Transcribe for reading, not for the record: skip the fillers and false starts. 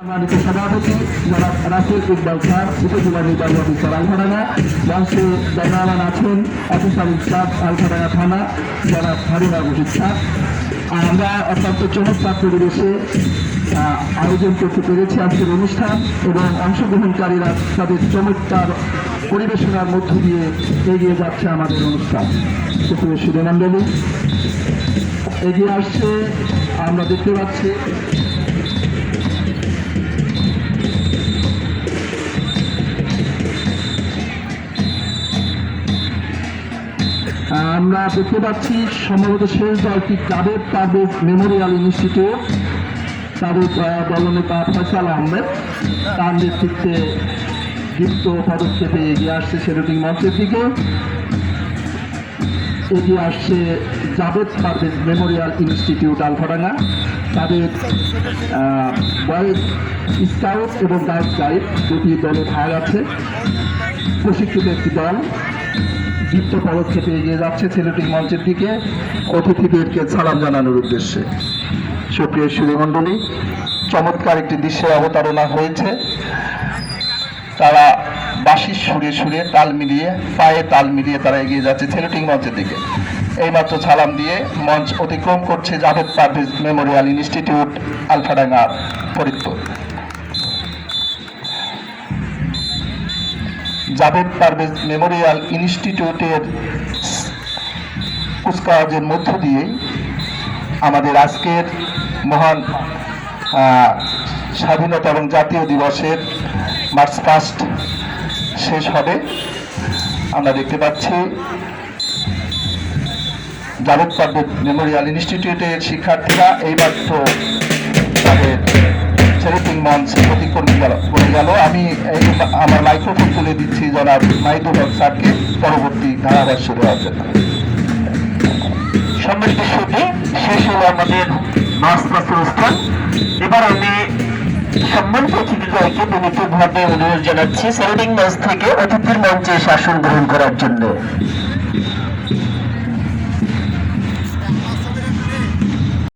সম্মানিত সভাপতি জনাব রাসেল ইকবাল খান, উপজেলা নির্বাহী অফিসার আলফাডাঙ্গা। মঞ্চে জানালান আছেন অফিসার ইনচার্জ আলফাডাঙ্গা থানা জনাব হারুনা রশিদ খান। আমরা অত্যন্ত চমৎকার পরিবেশে আয়োজন করতে পেরেছি আজকের অনুষ্ঠান এবং অংশগ্রহণকারীরা তাদের চমৎকার পরিবেশনার মধ্য দিয়ে এগিয়ে যাচ্ছে আমাদের অনুষ্ঠান। সুপ্রিয় সুধীমণ্ডলী এগিয়ে আসছে, আমরা দেখতে পাচ্ছি সম্ভবত শেষ দলটি জাভেদ পারভেজ মেমোরিয়াল ইনস্টিটিউট, তাদের দলনেতা ফয়সাল আহমেদ, তার নেতৃত্বে যুক্ত পদক্ষেপে এগিয়ে আসছে সেরুটিং মঞ্চের দিকে। এগিয়ে আসছে জাভেদ পারভেজ মেমোরিয়াল ইনস্টিটিউট আলফাডাঙ্গা, তাদের বয়েজ স্কাউট এবং গার্লস গাইড দুটি দলে ভাগ আছে। প্রশিক্ষিত একটি দল যুক্ত পদক্ষেপে এগিয়ে যাচ্ছে সেলুটিং মঞ্চের দিকে অতিথিদেরকে সালাম জানানোর উদ্দেশ্যে। সুপ্রিয় সুধীমণ্ডলী, চমৎকার একটি দৃশ্যের অবতারণা হয়েছে। তারা বাঁশির সুরে সুরে তাল মিলিয়ে, পায়ে তাল মিলিয়ে তারা এগিয়ে যাচ্ছে সেলুটিং মঞ্চের দিকে। এইমাত্র সালাম দিয়ে মঞ্চ অতিক্রম করছে Javed Parvez Memorial institute Alfadanga Faridpur. Javed Parvez Memorial ইনস্টিটিউটের কুচকাওয়াজের মধ্য দিয়ে আমাদের আজকের মহান স্বাধীনতা এবং জাতীয় দিবসের মার্চ পাস্ট শেষ হবে। আমরা দেখতে পাচ্ছি জাভেদ পারভেজ মেমোরিয়াল ইনস্টিটিউটের শিক্ষার্থীরা এইমাত্র তাদের সেলুটিং মঞ্চ অতিক্রম করে গেল। আমি আমার মাইক্রোফোন তুলে দিচ্ছি জনাব মাহিদুল হক স্যারকে পরবর্তী ধারাভাষ্য দেওয়ার জন্য। সম্মিলিত সুধী শেষ হলো আমাদের মার্চ পাস্ট অনুষ্ঠান। এবার আমি সম্মানিত অতিথিদ্বয়কে বিনীতভাবে অনুরোধ জানাচ্ছি সেলুটিং মঞ্চ থেকে অতিথির মঞ্চে আসন গ্রহণ করার জন্য।